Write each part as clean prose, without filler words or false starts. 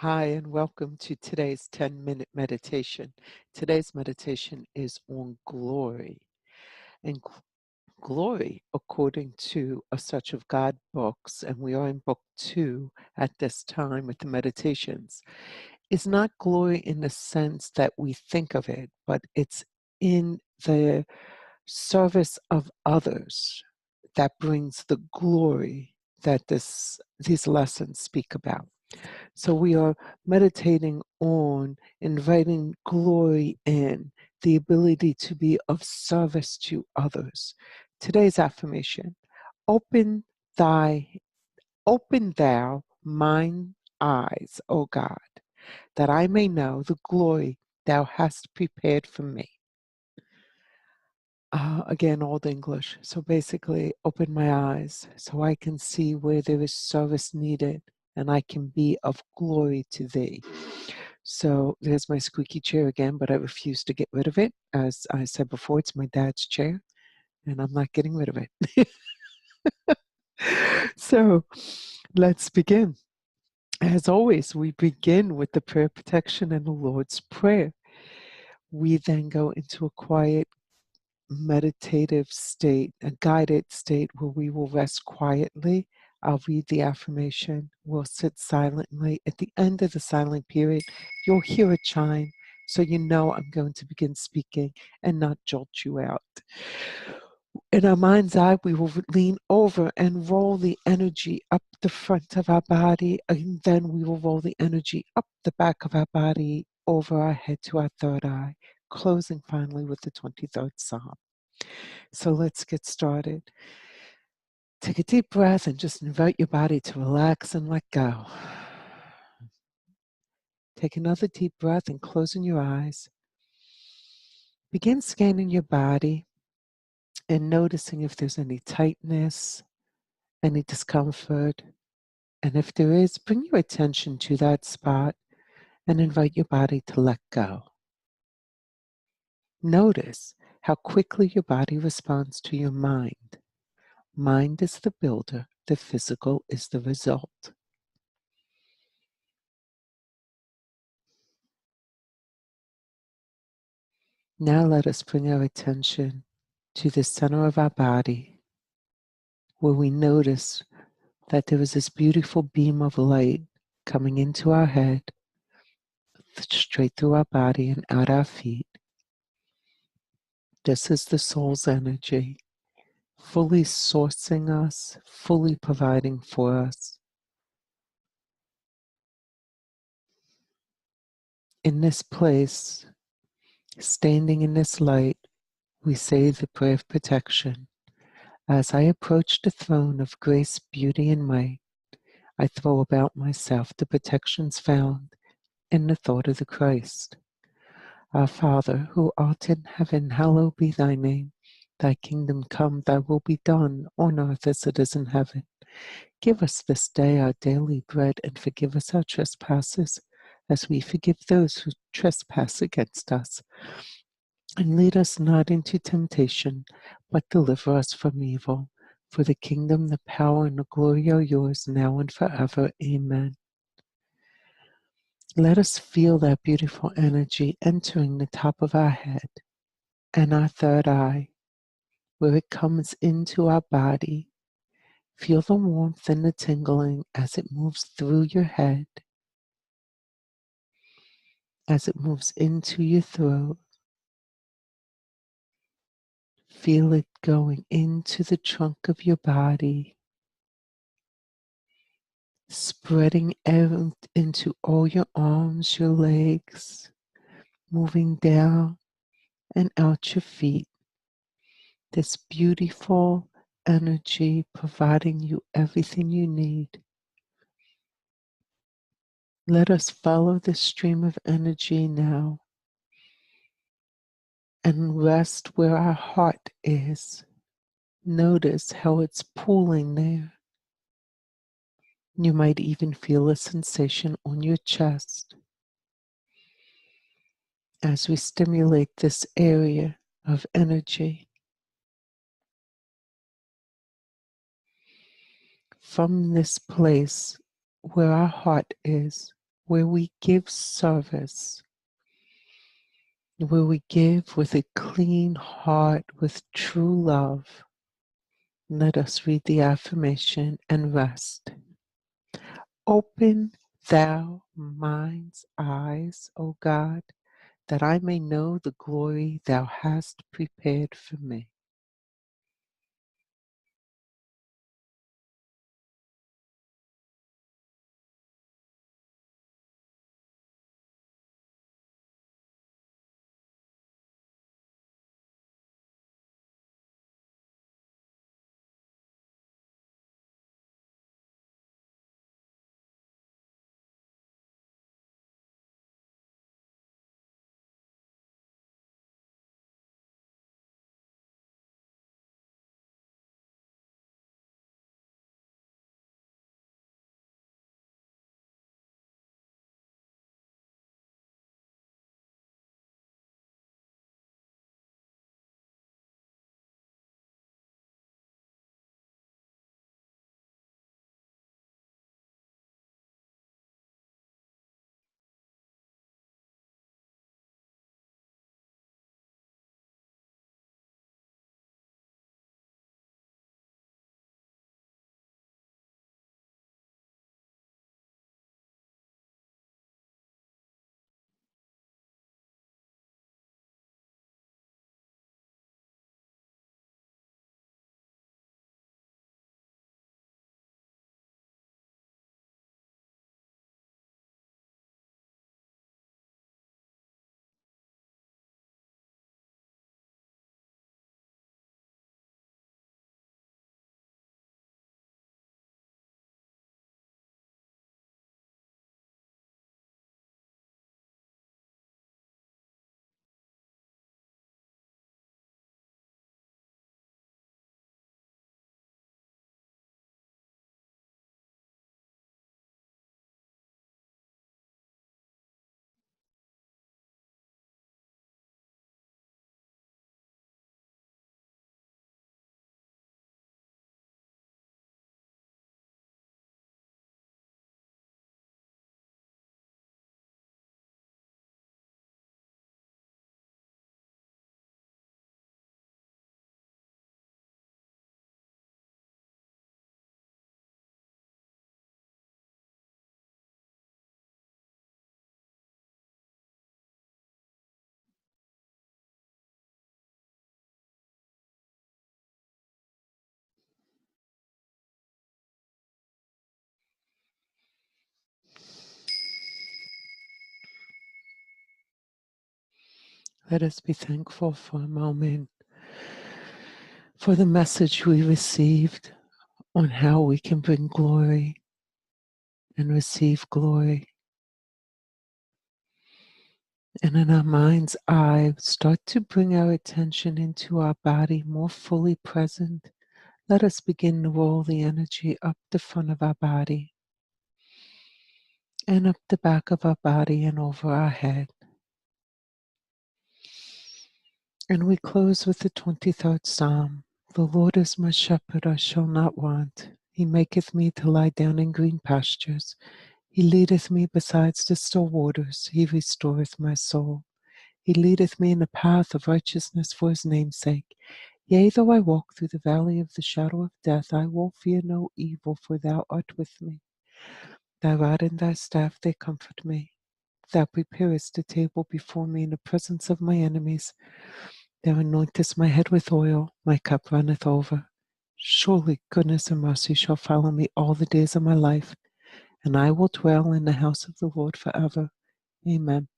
Hi, and welcome to today's 10-minute meditation. Today's meditation is on glory. And glory, according to A Search of God books, and we are in book 2 at this time with the meditations, is not glory in the sense that we think of it, but it's in the service of others that brings the glory that these lessons speak about. So we are meditating on inviting glory in, the ability to be of service to others. Today's affirmation: open open thou mine eyes, O God, that I may know the glory thou hast prepared for me. Again, Old English. So basically, open my eyes so I can see where there is service needed and I can be of glory to thee. So there's my squeaky chair again, but I refuse to get rid of it. As I said before, it's my dad's chair and I'm not getting rid of it. So let's begin. As always, we begin with the prayer protection and the Lord's Prayer. We then go into a quiet meditative state, a guided state where we will rest quietly. I'll read the affirmation. We'll sit silently. At the end of the silent period, you'll hear a chime, so you know I'm going to begin speaking and not jolt you out. In our mind's eye, we will lean over and roll the energy up the front of our body, and then we will roll the energy up the back of our body, over our head to our third eye, closing finally with the 23rd Psalm. So let's get started. Take a deep breath and just invite your body to relax and let go. Take another deep breath and closing your eyes. Begin scanning your body and noticing if there's any tightness, any discomfort. And if there is, bring your attention to that spot and invite your body to let go. Notice how quickly your body responds to your mind. Mind is the builder, the physical is the result. Now let us bring our attention to the center of our body, where we notice that there is this beautiful beam of light coming into our head, straight through our body and out our feet. This is the soul's energy, fully sourcing us, fully providing for us. In this place, standing in this light, we say the prayer of protection. As I approach the throne of grace, beauty, and might, I throw about myself the protections found in the thought of the Christ. Our Father, who art in heaven, hallowed be thy name. Thy kingdom come, thy will be done, on earth as it is in heaven. Give us this day our daily bread, and forgive us our trespasses, as we forgive those who trespass against us. And lead us not into temptation, but deliver us from evil. For the kingdom, the power, and the glory are yours, now and forever. Amen. Let us feel that beautiful energy entering the top of our head and our third eye, where it comes into our body. Feel the warmth and the tingling as it moves through your head, as it moves into your throat. Feel it going into the trunk of your body, spreading out into all your arms, your legs, moving down and out your feet. This beautiful energy providing you everything you need. Let us follow this stream of energy now and rest where our heart is. Notice how it's pooling there. You might even feel a sensation on your chest as we stimulate this area of energy. From this place where our heart is, where we give service, where we give with a clean heart, with true love. Let us read the affirmation and rest. Open thou mine's eyes, O God, that I may know the glory thou hast prepared for me. Let us be thankful for a moment for the message we received on how we can bring glory and receive glory. And in our mind's eye, start to bring our attention into our body more fully present. Let us begin to roll the energy up the front of our body and up the back of our body and over our head. And we close with the 23rd Psalm. The Lord is my shepherd, I shall not want. He maketh me to lie down in green pastures. He leadeth me beside the still waters. He restoreth my soul. He leadeth me in the path of righteousness for his name's sake. Yea, though I walk through the valley of the shadow of death, I will fear no evil, for thou art with me. Thy rod and thy staff, they comfort me. Thou preparest a table before me in the presence of my enemies. Thou anointest my head with oil, my cup runneth over. Surely goodness and mercy shall follow me all the days of my life, and I will dwell in the house of the Lord forever. Amen.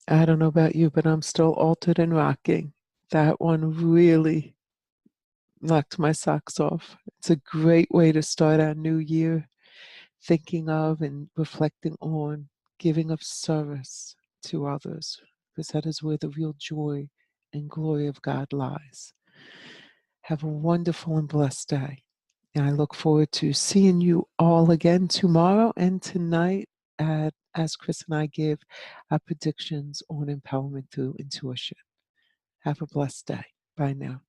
I don't know about you, but I'm still altered and rocking. That one really knocked my socks off. It's a great way to start our new year, thinking of and reflecting on giving of service to others, because that is where the real joy and glory of God lies. Have a wonderful and blessed day. And I look forward to seeing you all again tomorrow and tonight as Chris and I give our predictions on empowerment through intuition. Have a blessed day. Bye now.